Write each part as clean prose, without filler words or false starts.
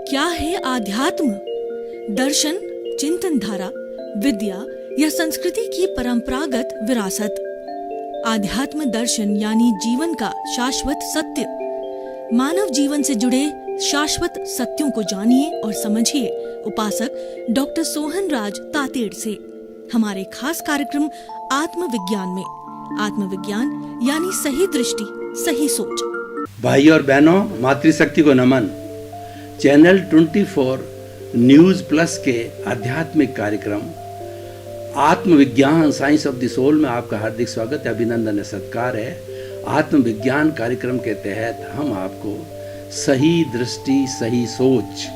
क्या है आध्यात्म? दर्शन, चिंतन धारा, विद्या या संस्कृति की परंपरागत विरासत। आध्यात्म दर्शन यानी जीवन का शाश्वत सत्य। मानव जीवन से जुड़े शाश्वत सत्यों को जानिए और समझिए उपासक डॉक्टर सोहन राज तातेड़ से हमारे खास कार्यक्रम आत्मविज्ञान में। आत्मविज्ञान यानी सही दृष्टि, सही सोच। भाई और बहनों, मातृशक्ति को नमन। चैनल 24 न्यूज़ प्लस के आध्यात्मिक कार्यक्रम आत्मविज्ञान साइंस ऑफ द सोल में आपका हार्दिक स्वागत है, अभिनंदन है, सत्कार है। आत्मविज्ञान कार्यक्रम के तहत हम आपको सही दृष्टि, सही सोच,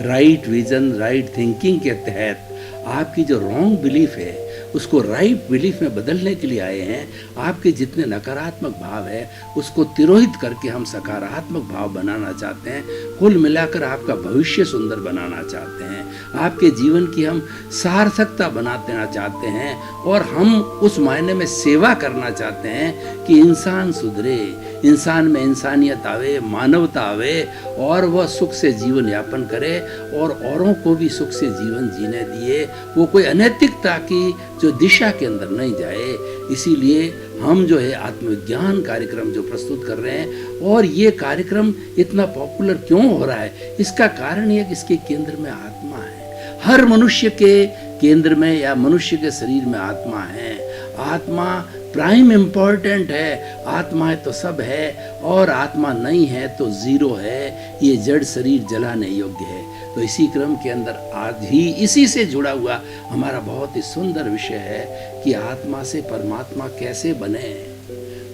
राइट विजन, राइट थिंकिंग के तहत आपकी जो रॉन्ग बिलीफ है उसको राइट बिलीफ में बदलने के लिए आए हैं। आपके जितने नकारात्मक भाव है उसको तिरोहित करके हम सकारात्मक भाव बनाना चाहते हैं। कुल मिलाकर आपका भविष्य सुंदर बनाना चाहते हैं। आपके जीवन की हम सार्थकता बनाना चाहते हैं और हम उस मायने में सेवा करना चाहते हैं कि इंसान सुधरे, इंसान में इंसानियत आवे, मानवता आवे और वह सुख से जीवन यापन करे और औरों को भी सुख से जीवन जीने दिए। वो कोई अनैतिकता की जो दिशा के अंदर नहीं जाए। इसीलिए हम जो है आत्मविज्ञान कार्यक्रम जो प्रस्तुत कर रहे हैं, और ये कार्यक्रम इतना पॉपुलर क्यों हो रहा है, इसका कारण ये कि इसके केंद्र में आत्मा है। हर मनुष्य के केंद्र में या मनुष्य के शरीर में आत्मा है। आत्मा प्राइम इम्पोर्टेंट है। आत्मा है तो सब है और आत्मा नहीं है तो जीरो है। ये जड़ शरीर जलाने योग्य है। तो इसी क्रम के अंदर आज ही इसी से जुड़ा हुआ हमारा बहुत ही सुंदर विषय है कि आत्मा से परमात्मा कैसे बने।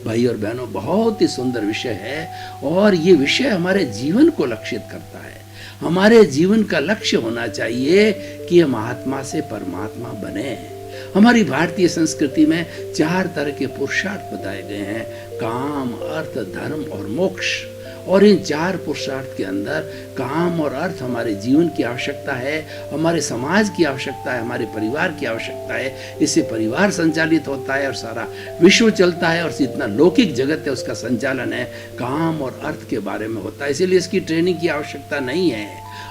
भाई और बहनों, बहुत ही सुंदर विषय है और ये विषय हमारे जीवन को लक्षित करता है। हमारे जीवन का लक्ष्य होना चाहिए कि हम आत्मा से परमात्मा बने। हमारी भारतीय संस्कृति में 4 तरह के पुरुषार्थ बताए गए हैं: काम, अर्थ, धर्म और मोक्ष। और इन 4 पुरुषार्थ के अंदर काम और अर्थ हमारे जीवन की आवश्यकता है, हमारे समाज की आवश्यकता है, हमारे परिवार की आवश्यकता है। इससे परिवार संचालित होता है और सारा विश्व चलता है और जितना लौकिक जगत है उसका संचालन है काम और अर्थ के बारे में होता है। इसीलिए इसकी ट्रेनिंग की आवश्यकता नहीं है।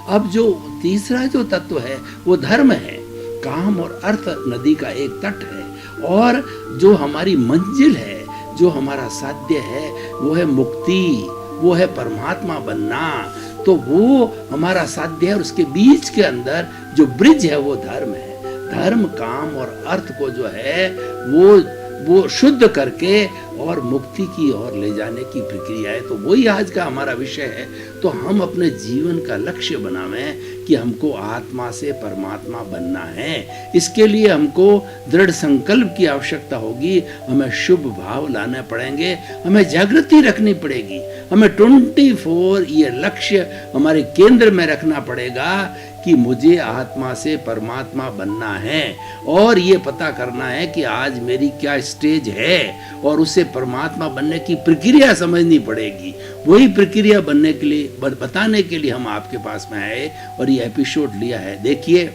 अब जो तीसरा जो तत्व है वो धर्म है। काम और अर्थ नदी का एक तट है और जो हमारी मंजिल है, जो हमारा साध्य है, वो है मुक्ति, वो है परमात्मा बनना। तो वो हमारा साध्य है और उसके बीच के अंदर जो ब्रिज है वो धर्म है। धर्म, काम और अर्थ को जो है वो शुद्ध करके और मुक्ति की ओर ले जाने की प्रक्रिया है। तो वही आज का हमारा विषय है। तो हम अपने जीवन का लक्ष्य बनावें कि हमको आत्मा से परमात्मा बनना है। इसके लिए हमको दृढ़ संकल्प की आवश्यकता होगी। हमें शुभ भाव लाने पड़ेंगे, हमें जागृति रखनी पड़ेगी, हमें 24 ये लक्ष्य हमारे केंद्र में रखना पड़ेगा कि मुझे आत्मा से परमात्मा बनना है और ये पता करना है कि आज मेरी क्या स्टेज है और उसे परमात्मा बनने की प्रक्रिया समझनी पड़ेगी। वही प्रक्रिया बनने के लिए बताने के लिए हम आपके पास में आए और ये एपिसोड लिया है। देखिए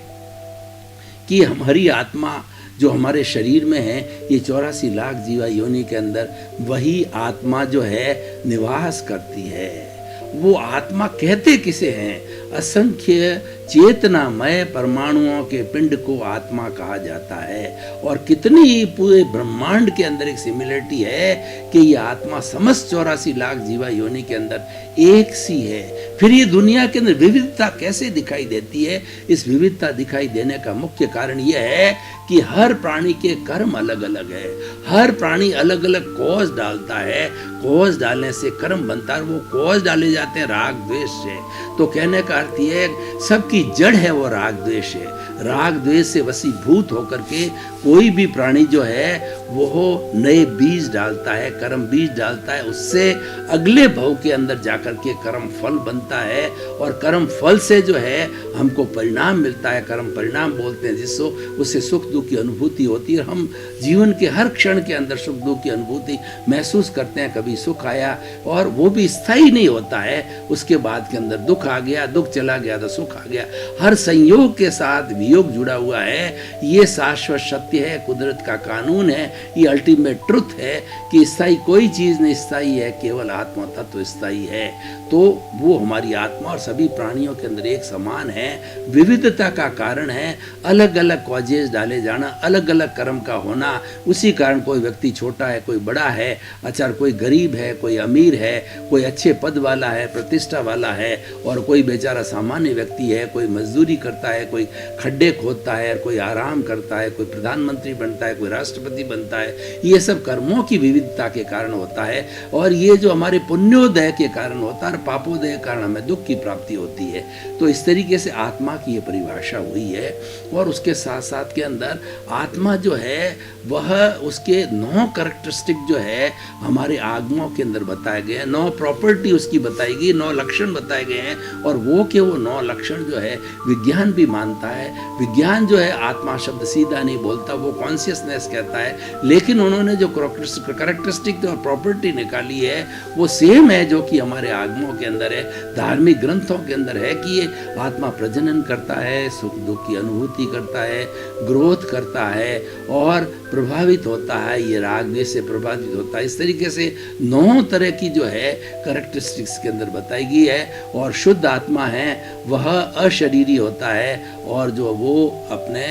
कि हमारी आत्मा जो हमारे शरीर में है, ये 84 लाख जीवा योनि के अंदर वही आत्मा जो है निवास करती है। वो आत्मा कहते किसे हैं? असंख्य चेतनामय परमाणुओं के पिंड को आत्मा कहा जाता है। और कितनी पूरे ब्रह्मांड के अंदर एक सिमिलरिटी है कि ये आत्मा समस्त 84 लाख जीवा योनि के अंदर एक सी है। फिर ये दुनिया के अंदर विविधता कैसे दिखाई देती है? इस विविधता दिखाई देने का मुख्य कारण यह है कि हर प्राणी के कर्म अलग अलग है। हर प्राणी अलग अलग कॉज डालता है। कॉज डालने से कर्म बनता है। वो कॉज डाले जाते हैं राग द्वेष से। तो कहने का अर्थ ये है सबकी जड़ है वो राग द्वेष है। राग द्वेष से वशीभूत होकर के कोई भी प्राणी जो है वो नए बीज डालता है, कर्म बीज डालता है। उससे अगले भव के अंदर जाकर के कर्म फल बनता है और कर्म फल से जो है हमको परिणाम मिलता है। कर्म परिणाम बोलते हैं जिसको, उससे सुख दुख की अनुभूति होती है। हम जीवन के हर क्षण के अंदर सुख दुख की अनुभूति महसूस करते हैं। कभी सुख आया और वो भी स्थायी नहीं होता है, उसके बाद के अंदर दुख आ गया, दुख चला गया तो सुख आ गया। हर संयोग के साथ वियोग जुड़ा हुआ है। ये शाश्वत सत्य है, कुदरत का कानून है। ये अल्टीमेट ट्रुथ है कि स्थायी कोई चीज़ नहीं स्थायी है, केवल आत्मा तत्व स्थायी है। तो वो हमारी आत्मा और सभी प्राणियों के अंदर एक समान है, विविधता का कारण है, अलग अलग कॉजेज डाले जाना, अलग अलग कर्म का होना, उसी कारण कोई व्यक्ति छोटा है, कोई बड़ा है, अच्छा कोई गरीब है, कोई अमीर है, कोई अच्छे पद वाला है, प्रतिष्ठा वाला है, और कोई बेचारा सामान्य व्यक्ति है, कोई मजदूरी करता है, कोई खड्डे खोदता है, कोई आराम करता है, कोई प्रधानमंत्री बनता है, कोई राष्ट्रपति बनता है। ये सब कर्मों की विविधता के कारण होता है, और ये जो हमारे पुण्योदय के कारण होता है और पापोदय के कारण हमें दुख की प्राप्ति होती है। तो इस तरीके से आत्मा की ये परिभाषा हुई है। और उसके साथ साथ के अंदर आत्मा जो है वह उसके 9 कैरेक्टरिस्टिक जो है हमारे आगमों के अंदर बताए गए हैं, 9 प्रॉपर्टी उसकी बताई गई, 9 लक्षण बताए गए हैं। और वो 9 लक्षण जो है विज्ञान भी मानता है। विज्ञान जो है आत्मा शब्द सीधा नहीं बोलता, वो कॉन्शियसनेस कहता है, लेकिन उन्होंने जो कैरेक्टरिस्टिक और प्रॉपर्टी निकाली है वो सेम है जो कि हमारे आगमों के अंदर है, धार्मिक ग्रंथों के अंदर है कि ये आत्मा प्रजनन करता है, सुख दुख की अनुभूति करता है, ग्रोथ करता है और प्रभावित होता है, ये राग द्वेष से प्रभावित होता है। इस तरीके से 9 तरह की जो है कैरेक्टरिस्टिक्स के अंदर बताई गई है। और शुद्ध आत्मा है वह अशरीरी होता है और जो वो अपने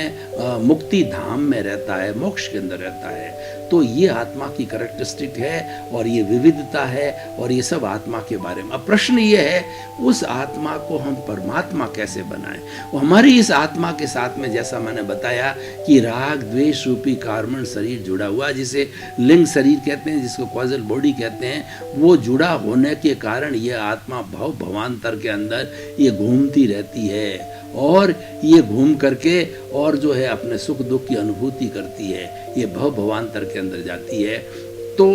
मुक्ति धाम में रहता है, मोक्ष के अंदर रहता है। तो ये आत्मा की कैरेक्टरिस्टिक है और ये विविधता है और ये सब आत्मा के बारे में। अब प्रश्न ये है उस आत्मा को हम परमात्मा कैसे बनाएं। हमारी इस आत्मा के साथ में जैसा मैंने बताया कि राग द्वेष रूपी कार्बन शरीर जुड़ा हुआ, जिसे लिंग शरीर कहते हैं, जिसको कॉजल बॉडी कहते हैं, वो जुड़ा होने के कारण ये आत्मा भव भवांतर के अंदर ये घूमती रहती है और ये घूम करके और जो है अपने सुख दुख की अनुभूति करती है, ये भव भवांतर के अंदर जाती है। तो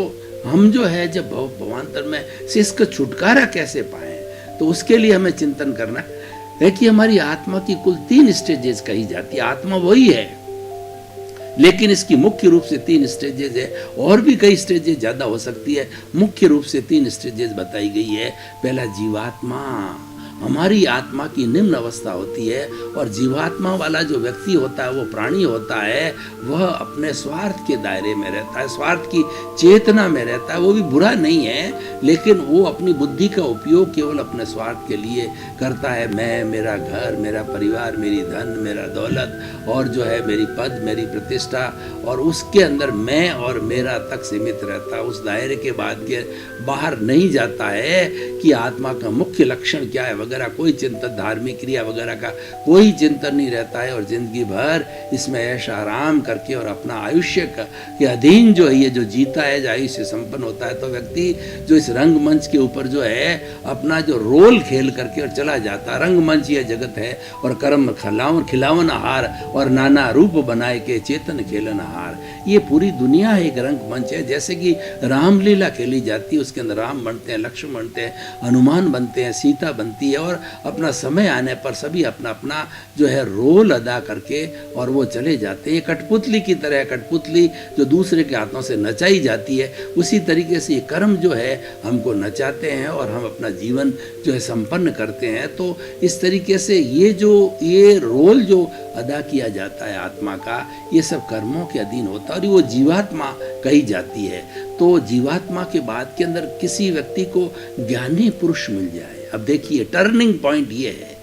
हम जो है जब भव भवांतर में से इसका छुटकारा कैसे पाएं, तो उसके लिए हमें चिंतन करना है कि हमारी आत्मा की कुल 3 स्टेजेस कही जाती है। आत्मा वही है लेकिन इसकी मुख्य रूप से 3 स्टेजेस है, और भी कई स्टेजेस ज़्यादा हो सकती है। मुख्य रूप से 3 स्टेजेस बताई गई है। पहला जीवात्मा, हमारी आत्मा की निम्न अवस्था होती है और जीवात्मा वाला जो व्यक्ति होता है, वो प्राणी होता है, वह अपने स्वार्थ के दायरे में रहता है, स्वार्थ की चेतना में रहता है। वो भी बुरा नहीं है, लेकिन वो अपनी बुद्धि का उपयोग केवल अपने स्वार्थ के लिए करता है। मैं, मेरा घर, मेरा परिवार, मेरी धन, मेरा दौलत और जो है मेरी पद, मेरी प्रतिष्ठा, और उसके अंदर मैं और मेरा तक सीमित रहता है। उस दायरे के बाद के बाहर नहीं जाता है कि आत्मा का मुख्य लक्षण क्या है वगैरह, कोई चिंतन, धार्मिक क्रिया वगैरह का कोई चिंतन नहीं रहता है। और जिंदगी भर इसमें ऐश आराम करके और अपना आयुष्य के अधीन जो है ये जो जीता है, जो आयुष्य संपन्न होता है, तो व्यक्ति जो इस रंगमंच के ऊपर जो है अपना जो रोल खेल करके और चला जाता है। रंगमंच यह जगत है और कर्म खिलावन आहार और नाना रूप बनाए के चेतन खेलन आहार। ये पूरी दुनिया एक रंगमंच है। जैसे कि रामलीला खेली जाती है, उसके अंदर राम बनते हैं, लक्ष्मण बनते हैं, हनुमान बनते हैं, सीता बनती है, और अपना समय आने पर सभी अपना अपना जो है रोल अदा करके और वो चले जाते हैं। कठपुतली की तरह, कठपुतली जो दूसरे के हाथों से नचाई जाती है, उसी तरीके से ये कर्म जो है हमको नचाते हैं और हम अपना जीवन जो है संपन्न करते हैं। तो इस तरीके से ये रोल जो अदा किया जाता है आत्मा का, ये सब कर्मों के अधीन होता है और वो जीवात्मा कही जाती है। तो जीवात्मा के बाद के अंदर किसी व्यक्ति को ज्ञानी पुरुष मिल जाए। अब देखिए टर्निंग पॉइंट ये है,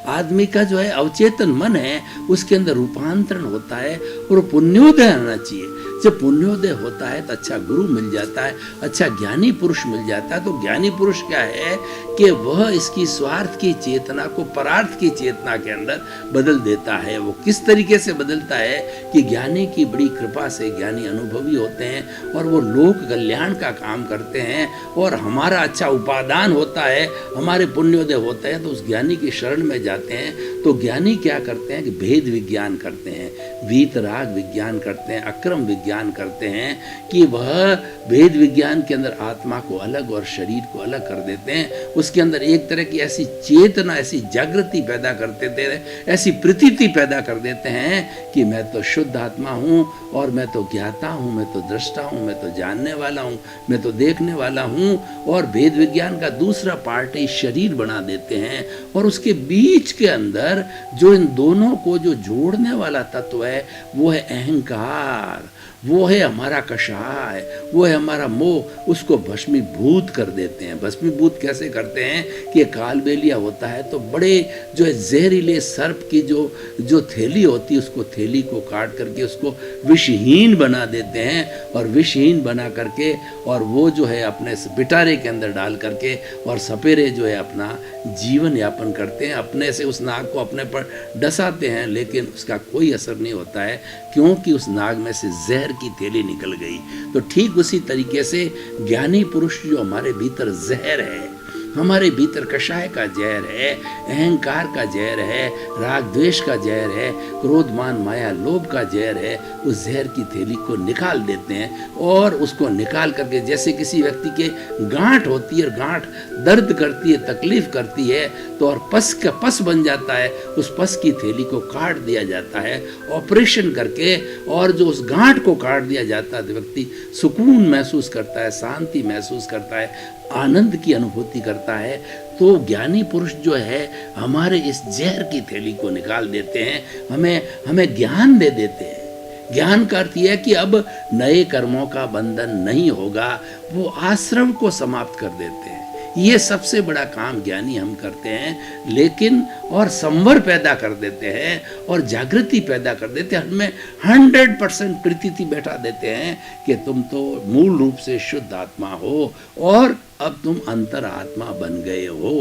आदमी का जो है अवचेतन मन है, उसके अंदर रूपांतरण होता है और पुण्योदय आना चाहिए। जब पुण्योदय होता है तो अच्छा गुरु मिल जाता है, अच्छा ज्ञानी पुरुष मिल जाता है। तो ज्ञानी पुरुष क्या है कि वह इसकी स्वार्थ की चेतना को परार्थ की चेतना के अंदर बदल देता है। वो किस तरीके से बदलता है कि ज्ञानी की बड़ी कृपा से ज्ञानी अनुभवी होते हैं और वो लोक कल्याण का काम करते हैं और हमारा अच्छा उपादान होता है, हमारे पुण्योदय होते हैं, तो उस ज्ञानी की शरण में जाते हैं। तो ज्ञानी क्या करते हैं कि भेद विज्ञान करते हैं, वीतराग विज्ञान करते हैं, अक्रम विज्ञान करते हैं कि वह भेद विज्ञान के अंदर आत्मा को अलग और शरीर को अलग कर देते हैं। उसके अंदर एक तरह की ऐसी चेतना, ऐसी जागृति पैदा करते थे, ऐसी प्रतीति पैदा कर देते हैं कि मैं तो शुद्ध आत्मा हूँ और मैं तो ज्ञाता हूँ, मैं तो दृष्टा हूँ, मैं तो जानने वाला हूँ, मैं तो देखने वाला हूँ। और भेद विज्ञान का दूसरा पार्ट ही शरीर बना देते हैं और उसके बीच के अंदर जो इन दोनों को जो जोड़ने वाला तत्व है वो है अहंकार। वो है हमारा कषाय, वो है हमारा मोह, उसको भस्मीभूत कर देते हैं। भस्मीभूत कैसे करते हैं कि कालबेलिया होता है तो बड़े जो है जहरीले सर्प की जो थैली होती है, उसको थैली को काट करके उसको विषहीन बना देते हैं, और विषहीन बना करके और वो जो है अपने पिटारे के अंदर डाल करके और सपेरे जो है अपना जीवन यापन करते हैं। अपने से उस नाग को अपने पर डसाते हैं, लेकिन उसका कोई असर नहीं होता है, क्योंकि उस नाग में से जहर की थैली निकल गई। तो ठीक उसी तरीके से ज्ञानी पुरुष जो हमारे भीतर जहर है, हमारे भीतर कषाय का जहर है, अहंकार का जहर है, राग द्वेष का जहर है, क्रोध मान माया लोभ का जहर है, उस जहर की थैली को निकाल देते हैं। और उसको निकाल करके, जैसे किसी व्यक्ति के गांठ होती है और गांठ दर्द करती है, तकलीफ करती है, तो और पस का पस बन जाता है, उस पस की थैली को काट दिया जाता है ऑपरेशन करके, और जो उस गांठ को काट दिया जाता है तो व्यक्ति सुकून महसूस करता है, शांति महसूस करता है, आनंद की अनुभूति करता है। तो ज्ञानी पुरुष जो है हमारे इस जहर की थैली को निकाल देते हैं, हमें ज्ञान दे देते हैं। ज्ञान का अर्थ यह है कि अब नए कर्मों का बंधन नहीं होगा, वो आश्रम को समाप्त कर देते हैं। ये सबसे बड़ा काम ज्ञानी हम करते हैं, लेकिन और संवर पैदा कर देते हैं और जागृति पैदा कर देते हैं, हमें 100% प्रतीति बैठा देते हैं कि तुम तो मूल रूप से शुद्ध आत्मा हो और अब तुम अंतरात्मा बन गए हो।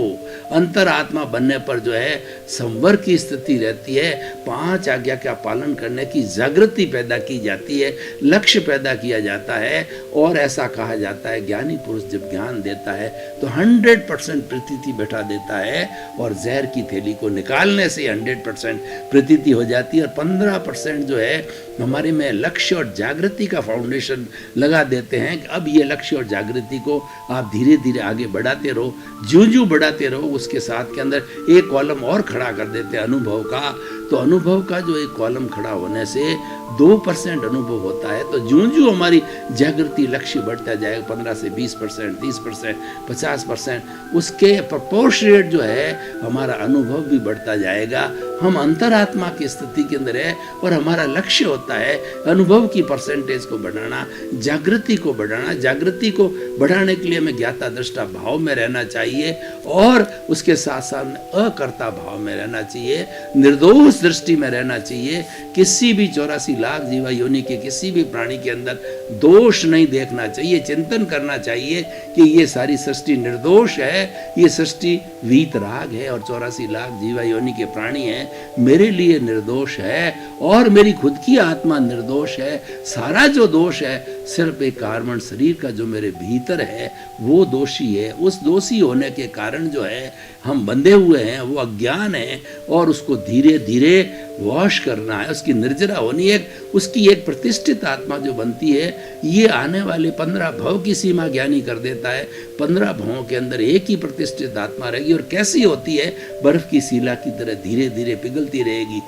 अंतरात्मा बनने पर जो है संवर की स्थिति रहती है, 5 आज्ञा का पालन करने की जागृति पैदा की जाती है, लक्ष्य पैदा किया जाता है। और ऐसा कहा जाता है ज्ञानी पुरुष जब ज्ञान देता है तो 100% प्रतीति बैठा देता है, और जहर की थैली को निकालने से 100% प्रतीति हो जाती है, और 15% जो है हमारे में लक्ष्य और जागृति का फाउंडेशन लगा देते हैं कि अब ये लक्ष्य और जागृति को आप धीरे धीरे आगे बढ़ाते रहो, ज्यों बढ़ाते रहो, उसके साथ के अंदर एक कॉलम और खड़ा कर देते हैं अनुभव का। तो अनुभव का जो एक कॉलम खड़ा होने से 2% अनुभव होता है, तो ज्यों हमारी जागृति लक्ष्य बढ़ता जाएगा, 15 से 20%, 30%, 50%, उसके प्रोपोर्शनेट जो है हमारा अनुभव भी बढ़ता जाएगा। हम अंतरात्मा की स्थिति के अंदर है और हमारा लक्ष्य होता है अनुभव की परसेंटेज को बढ़ाना, जागृति को बढ़ाना। जागृति को बढ़ाने के लिए हमें ज्ञाता दृष्टा भाव में रहना चाहिए, और उसके साथ साथ अकर्ता भाव में रहना चाहिए, निर्दोष दृष्टि में रहना चाहिए। किसी भी 84 लाख जीवा योनि के किसी भी प्राणी के अंदर दोष नहीं देखना चाहिए। चिंतन करना चाहिए कि ये सारी सृष्टि निर्दोष है, ये सृष्टि वीतराग है, और 84 लाख जीवा योनि के प्राणी हैं, मेरे लिए निर्दोष है और मेरी खुद की आत्मा निर्दोष है। सारा जो दोष है सिर्फ एक कार्बन शरीर का जो मेरे भीतर है वो दोषी है। उस दोषी होने के कारण जो है हम बंधे हुए हैं, वो अज्ञान है, और उसको धीरे धीरे वॉश करना है, उसकी निर्जरा होनी है, उसकी एक प्रतिष्ठित आत्मा जो बनती है। ये आने वाले 15 भव की सीमा ज्ञानी कर देता है। 15 भवों के अंदर एक ही प्रतिष्ठित आत्मा रहेगी, और कैसी होती है? बर्फ की शिला की तरह धीरे धीरे पिघलती रहेगी।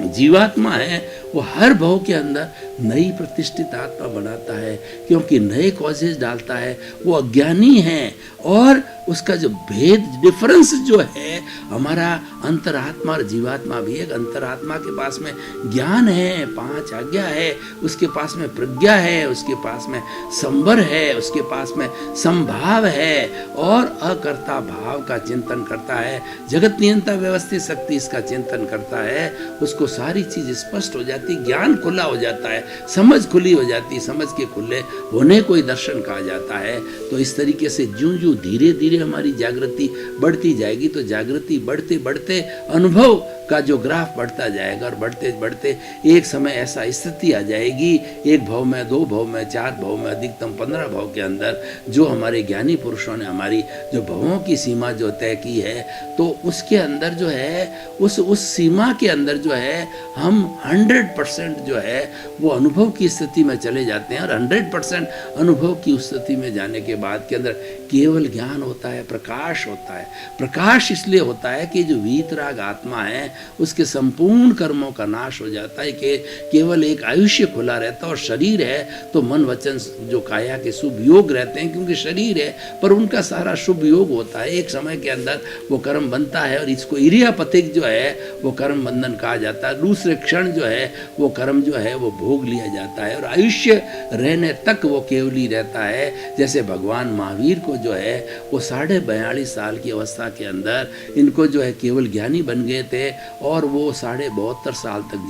जीवात्मा है वो हर भव के अंदर नई प्रतिष्ठित आत्मा बनाता है, क्योंकि नए कॉजेज डालता है। वो अज्ञानी है, और उसका जो भेद डिफरेंस जो है, हमारा अंतरात्मा और जीवात्मा भी एक, अंतरात्मा के पास में ज्ञान है, 5 आज्ञा है, उसके पास में प्रज्ञा है, उसके पास में संवर है, उसके पास में संभाव है, और अकर्ता भाव का चिंतन करता है, जगत नियंता व्यवस्थित शक्ति इसका चिंतन करता है। उसको सारी चीज स्पष्ट हो जाती, ज्ञान खुला हो जाता है, समझ खुली हो जाती, समझ के खुले होने को ही दर्शन कहा जाता है। तो इस तरीके से ज्यों धीरे धीरे हमारी जागृति बढ़ती जाएगी, तो जागृति बढ़ते बढ़ते अनुभव का जो ग्राफ बढ़ता जाएगा, और बढ़ते बढ़ते एक समय ऐसा स्थिति आ जाएगी, 1 भव में, 2 भव में, 4 भव में, अधिकतम 15 भव के अंदर जो हमारे ज्ञानी पुरुषों ने हमारी जो भवों की सीमा जो तय की है, तो उसके अंदर जो है उस सीमा के अंदर जो है हम 100% जो है वो अनुभव की स्थिति में चले जाते हैं। और 100% अनुभव की उस स्थिति में जाने के बाद के अंदर केवल ज्ञान होता है, प्रकाश होता है। प्रकाश इसलिए होता है कि जो वीतराग आत्मा है उसके संपूर्ण कर्मों का नाश हो जाता है, कि केवल एक आयुष्य खुला रहता है। और शरीर है तो मन वचन जो काया के शुभ योग रहते हैं, क्योंकि शरीर है पर उनका सारा शुभ योग होता है। एक समय के अंदर वो कर्म बनता है और इसको इरियापथिक जो है वो कर्म बंधन कहा जाता है। दूसरे क्षण जो है वो कर्म जो है वो भोग लिया जाता है और आयुष्य रहने तक वो केवली रहता है। जैसे भगवान महावीर को जो है वो 42.5 साल की अवस्था के अंदर इनको जो है केवल ज्ञानी बन गए थे और वो 72.5 साल तक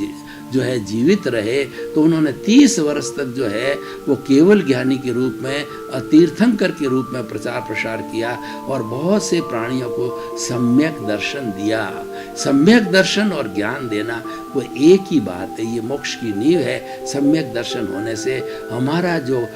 जो है जीवित रहे। तो उन्होंने 30 वर्ष तक जो है वो केवल ज्ञानी के रूप में, तीर्थंकर के रूप में प्रचार प्रसार किया और बहुत से प्राणियों को सम्यक दर्शन दिया। सम्यक दर्शन और ज्ञान देना वो एक ही बात है, ये मोक्ष की नींव है। सम्यक दर्शन होने से हमारा जो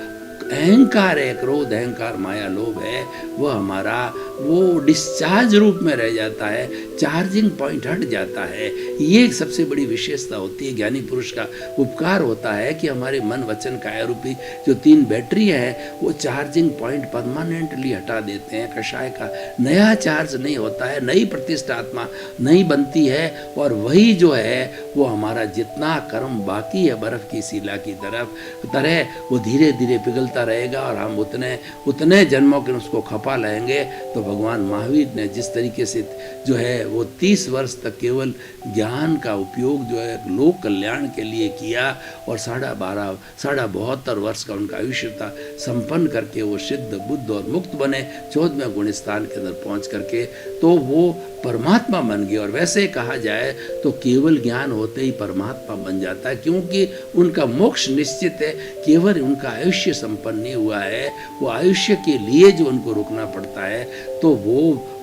अहंकार है, क्रोध अहंकार माया लोभ है, वो हमारा वो डिस्चार्ज रूप में रह जाता है, चार्जिंग पॉइंट हट जाता है। ये एक सबसे बड़ी विशेषता होती है। ज्ञानी पुरुष का उपकार होता है कि हमारे मन वचन काया रूपी जो 3 बैटरी है वो चार्जिंग पॉइंट परमानेंटली हटा देते हैं। कषाय का नया चार्ज नहीं होता है, नई प्रतिष्ठा आत्मा नहीं बनती है और वही जो है वो हमारा जितना कर्म बाकी है बर्फ की शिला की तरह वो धीरे धीरे पिघलता रहेगा और हम उतने जन्मों के उसको खपा लेंगे। तो भगवान महावीर ने जिस तरीके से जो है वो 30 वर्ष तक केवल ज्ञान का उपयोग जो है लोक कल्याण के लिए किया और 72 वर्ष का उनका आयुष्य था, संपन्न करके वो सिद्ध बुद्ध और मुक्त बने 14वें गुण स्थान के अंदर पहुंच करके, तो वो परमात्मा बन गए। और वैसे कहा जाए तो केवल ज्ञान होते ही परमात्मा बन जाता है, क्योंकि उनका मोक्ष निश्चित है। केवल उनका आयुष्य संपन्न नहीं हुआ है, वो आयुष्य के लिए जो उनको रुकना पड़ता है, तो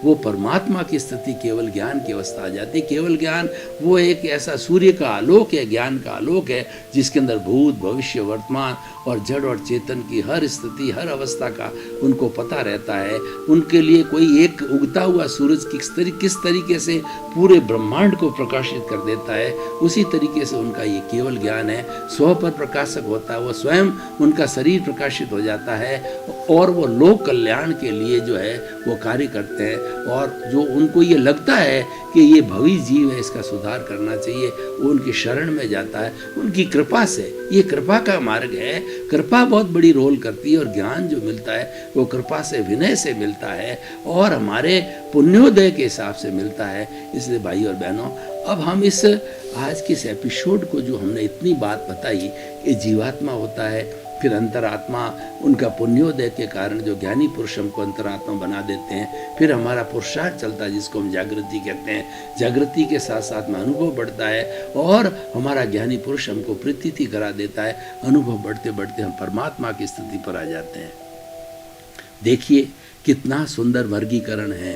वो परमात्मा की स्थिति केवल ज्ञान की अवस्था आ जाती है। केवल ज्ञान वो एक ऐसा सूर्य का आलोक है, ज्ञान का आलोक है, जिसके अंदर भूत भविष्य वर्तमान और जड़ और चेतन की हर स्थिति हर अवस्था का उनको पता रहता है। उनके लिए कोई एक उगता हुआ सूरज किस तरीके से पूरे ब्रह्मांड को प्रकाशित कर देता है, उसी तरीके से उनका ये केवल ज्ञान है। स्व पर प्रकाशक होता है, वो स्वयं उनका शरीर प्रकाशित हो जाता है और वो लोक कल्याण के लिए जो है वो कार्य करते हैं। और जो उनको ये लगता है कि ये भवी जीव है, इसका सुधार करना चाहिए, वो उनकी शरण में जाता है उनकी कृपा से। ये कृपा का मार्ग है, कृपा बहुत बड़ी रोल करती है और ज्ञान जो मिलता है वो कृपा से, विनय से मिलता है और हमारे पुण्योदय के हिसाब से मिलता है। इसलिए भाई और बहनों, अब हम इस आज के इस एपिसोड को जो हमने इतनी बात बताई कि जीवात्मा होता है, फिर अंतरात्मा, उनका पुण्योदय के कारण जो ज्ञानी पुरुष हमको अंतरात्मा बना देते हैं, फिर हमारा पुरुषार्थ चलता है जिसको हम जागृति कहते हैं। जागृति के साथ साथ में अनुभव बढ़ता है और हमारा ज्ञानी पुरुष हमको प्रतीति करा देता है। अनुभव बढ़ते बढ़ते हम परमात्मा की स्थिति पर आ जाते हैं। देखिए कितना सुंदर वर्गीकरण है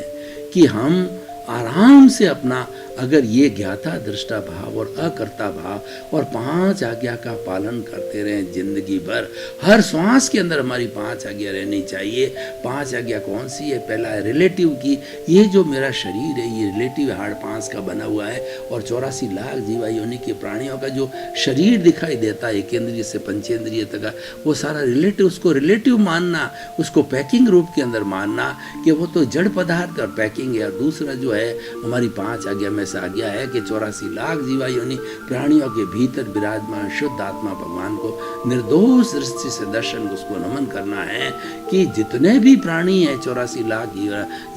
कि हम आराम से अपना अगर ये ज्ञाता दृष्टा भाव और अकर्ता भाव और 5 आज्ञा का पालन करते रहें जिंदगी भर, हर श्वास के अंदर हमारी 5 आज्ञा रहनी चाहिए। 5 आज्ञा कौन सी है? पहला है रिलेटिव की, ये जो मेरा शरीर है ये रिलेटिव हार्ड 5 का बना हुआ है और 84 लाख जीवा योनि के प्राणियों का जो शरीर दिखाई देता है एकेंद्रिय से पंचेंद्रिय तक, वो सारा रिलेटिव, उसको रिलेटिव मानना, उसको पैकिंग रूप के अंदर मानना कि वो तो जड़ पदार्थ और पैकिंग है। और दूसरा जो है हमारी 5 आज्ञा में से आज्ञा है कि 84 लाख जीवा योनि प्राणियों के भीतर विराजमान शुद्ध आत्मा भगवान को निर्दोष दृष्टि से दर्शन, उसको नमन करना है कि जितने भी प्राणी हैं 84 लाख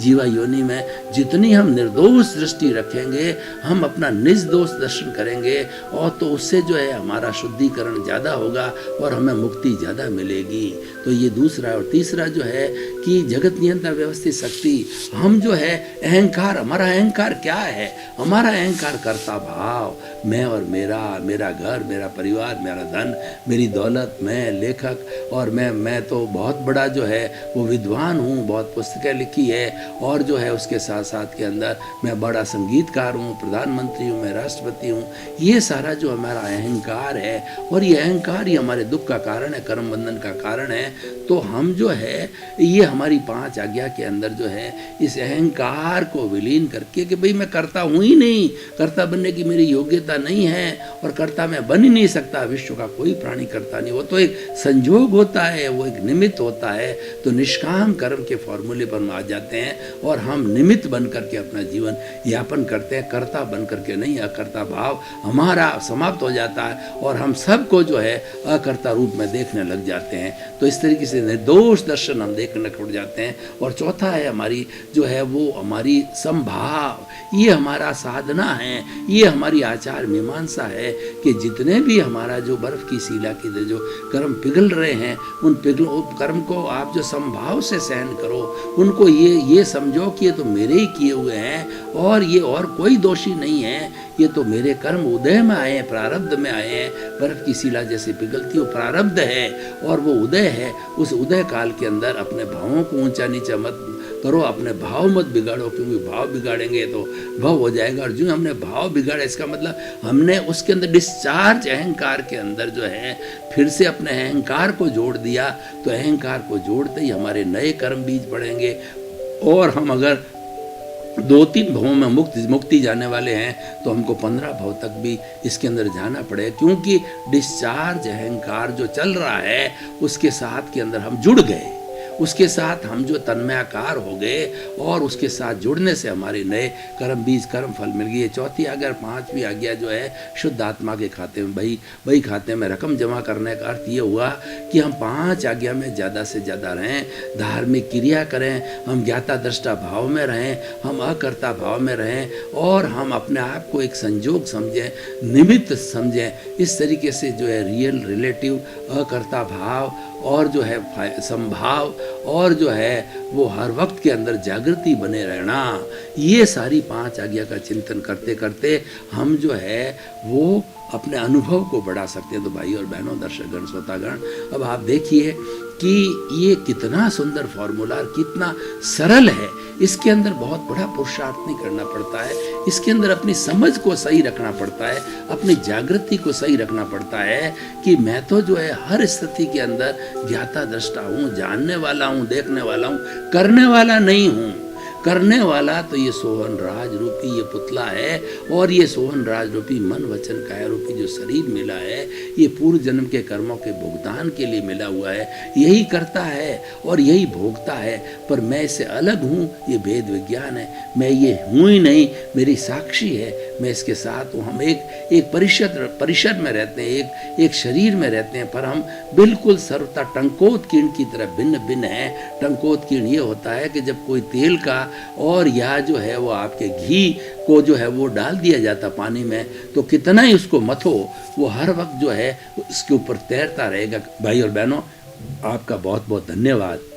जीवा योनि में, जितनी हम निर्दोष दृष्टि रखेंगे, हम अपना निर्दोष दर्शन करेंगे और तो उससे जो है हमारा शुद्धिकरण ज़्यादा होगा और हमें मुक्ति ज़्यादा मिलेगी। तो ये दूसरा। और तीसरा जो है कि जगत नियंत्रण व्यवस्थित शक्ति, हम जो है अहंकार, हमारा अहंकार क्या है? हमारा अहंकार कर्ता भाव, मैं और मेरा घर, मेरा परिवार, मेरा धन, मेरी दौलत, मैं लेखक और मैं तो बहुत बड़ा जो है वो विद्वान हूँ, बहुत पुस्तकें लिखी है और जो है उसके साथ साथ के अंदर मैं बड़ा संगीतकार हूँ, प्रधानमंत्री हूँ, मैं राष्ट्रपति हूँ। ये सारा जो हमारा अहंकार है और ये अहंकार ही हमारे दुख का कारण है, कर्म बंधन का कारण है। तो हम जो है ये हमारी 5 आज्ञा के अंदर जो है इस अहंकार को विलीन करके कि भाई मैं करता हूँ ही नहीं, करता बनने की मेरी योग्यता कर्ता नहीं है और कर्ता मैं बन ही नहीं सकता, विश्व का कोई प्राणी कर्ता नहीं, वो तो एक संजोग होता है, वो एक निमित्त होता है। तो निष्काम कर्म के फॉर्मूले पर हम आ जाते हैं और हम निमित्त बन करके अपना जीवन यापन करते हैं, कर्ता बन करके नहीं। अकर्ता भाव हमारा समाप्त हो जाता है और हम सबको जो है अकर्ता रूप में देखने लग जाते हैं। तो इस तरीके से निर्दोष दर्शन हम देखने लग जाते हैं। और चौथा है हमारी जो है वो हमारी संभाव, ये हमारा साधना है, ये हमारी आचार मीमांसा है कि जितने भी हमारा जो बर्फ की शिला की जो कर्म पिघल रहे हैं, उन कर्म को आप जो संभाव से सहन करो, उनको ये समझो कि ये तो मेरे ही किए हुए हैं और ये और कोई दोषी नहीं है, ये तो मेरे कर्म उदय में आए हैं, प्रारब्ध में आए हैं। बर्फ की शिला जैसे पिघलती, वो प्रारब्ध है और वो उदय है। उस उदय काल के अंदर अपने भावों को ऊंचा नीचा मत करो, अपने भाव मत बिगाड़ो, क्योंकि भाव बिगाड़ेंगे तो भव हो जाएगा। और जो हमने भाव बिगाड़ा, इसका मतलब हमने उसके अंदर डिस्चार्ज अहंकार के अंदर जो है फिर से अपने अहंकार को जोड़ दिया। तो अहंकार को जोड़ते ही हमारे नए कर्म बीज पड़ेंगे। और हम अगर 2-3 भवों में मुक्ति जाने वाले हैं तो हमको 15 भव तक भी इसके अंदर जाना पड़ेगा, क्योंकि डिस्चार्ज अहंकार जो चल रहा है उसके साथ के अंदर हम जुड़ गए, उसके साथ हम जो तन्मयाकार हो गए और उसके साथ जुड़ने से हमारे नए कर्म बीज कर्म फल मिल गए। चौथी आज्ञा, 5वीं आज्ञा जो है शुद्ध आत्मा के खाते में वही खाते में रकम जमा करने का अर्थ ये हुआ कि हम 5 आज्ञा में ज़्यादा से ज़्यादा रहें, धार्मिक क्रिया करें, हम ज्ञाता दृष्टा भाव में रहें, हम अकर्ता भाव में रहें और हम अपने आप को एक संजोग समझें, निमित्त समझें। इस तरीके से जो है रियल रिलेटिव अकर्ता भाव और जो है संभाव और जो है वो हर वक्त के अंदर जागृति बने रहना, ये सारी 5 आज्ञा का चिंतन करते करते हम जो है वो अपने अनुभव को बढ़ा सकते हैं। तो भाई और बहनों, दर्शकगण, श्रोतागण, अब आप देखिए कि ये कितना सुंदर फॉर्मूला और कितना सरल है। इसके अंदर बहुत बड़ा पुरुषार्थ नहीं करना पड़ता है, इसके अंदर अपनी समझ को सही रखना पड़ता है, अपनी जागृति को सही रखना पड़ता है कि मैं तो जो है हर स्थिति के अंदर ज्ञाता दृष्टा हूँ, जानने वाला हूँ, देखने वाला हूँ, करने वाला नहीं हूँ। करने वाला तो ये सोहन राज रूपी ये पुतला है और ये सोहन राज रूपी मन वचन काया रूपी जो शरीर मिला है, ये पूर्व जन्म के कर्मों के भुगतान के लिए मिला हुआ है। यही करता है और यही भोगता है, पर मैं इससे अलग हूँ, ये भेद विज्ञान है। मैं ये हूँ ही नहीं, मेरी साक्षी है, मैं इसके साथ हूँ। हम एक परिषद में रहते हैं, एक शरीर में रहते हैं, पर हम बिल्कुल सर्वथा टंकोत कीर्ण की तरह भिन्न भिन्न हैं। टंकोत कीर्ण ये होता है कि जब कोई तेल का और या जो है वो आपके घी को जो है वो डाल दिया जाता पानी में, तो कितना ही उसको मथो, वो हर वक्त जो है उसके ऊपर तैरता रहेगा। भाई और बहनों, आपका बहुत बहुत धन्यवाद।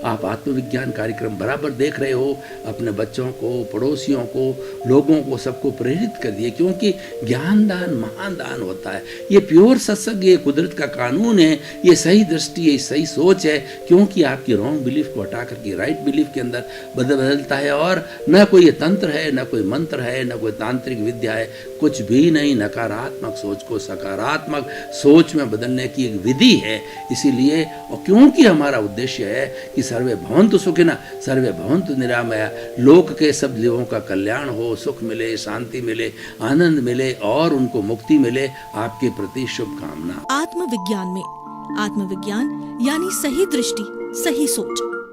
आप आत्मविज्ञान कार्यक्रम बराबर देख रहे हो, अपने बच्चों को, पड़ोसियों को, लोगों को, सबको प्रेरित कर दिए, क्योंकि ज्ञान दान महान दान होता है। ये प्योर सत्संग, ये कुदरत का कानून है, ये सही दृष्टि है, सही सोच है, क्योंकि आपकी रॉन्ग बिलीफ को हटा करके राइट बिलीफ के अंदर बदलता है। और न कोई ये तंत्र है, न कोई मंत्र है, न कोई तांत्रिक विद्या है, कुछ भी नहीं। नकारात्मक सोच को सकारात्मक सोच में बदलने की एक विधि है। इसीलिए, और क्योंकि हमारा उद्देश्य है कि सर्वे भवन्तु सुखिनः सर्वे भवन्तु निरामया, लोक के सब जीवों का कल्याण हो, सुख मिले, शांति मिले, आनंद मिले और उनको मुक्ति मिले। आपके प्रति शुभकामना। आत्मविज्ञान में आत्मविज्ञान यानी सही दृष्टि, सही सोच।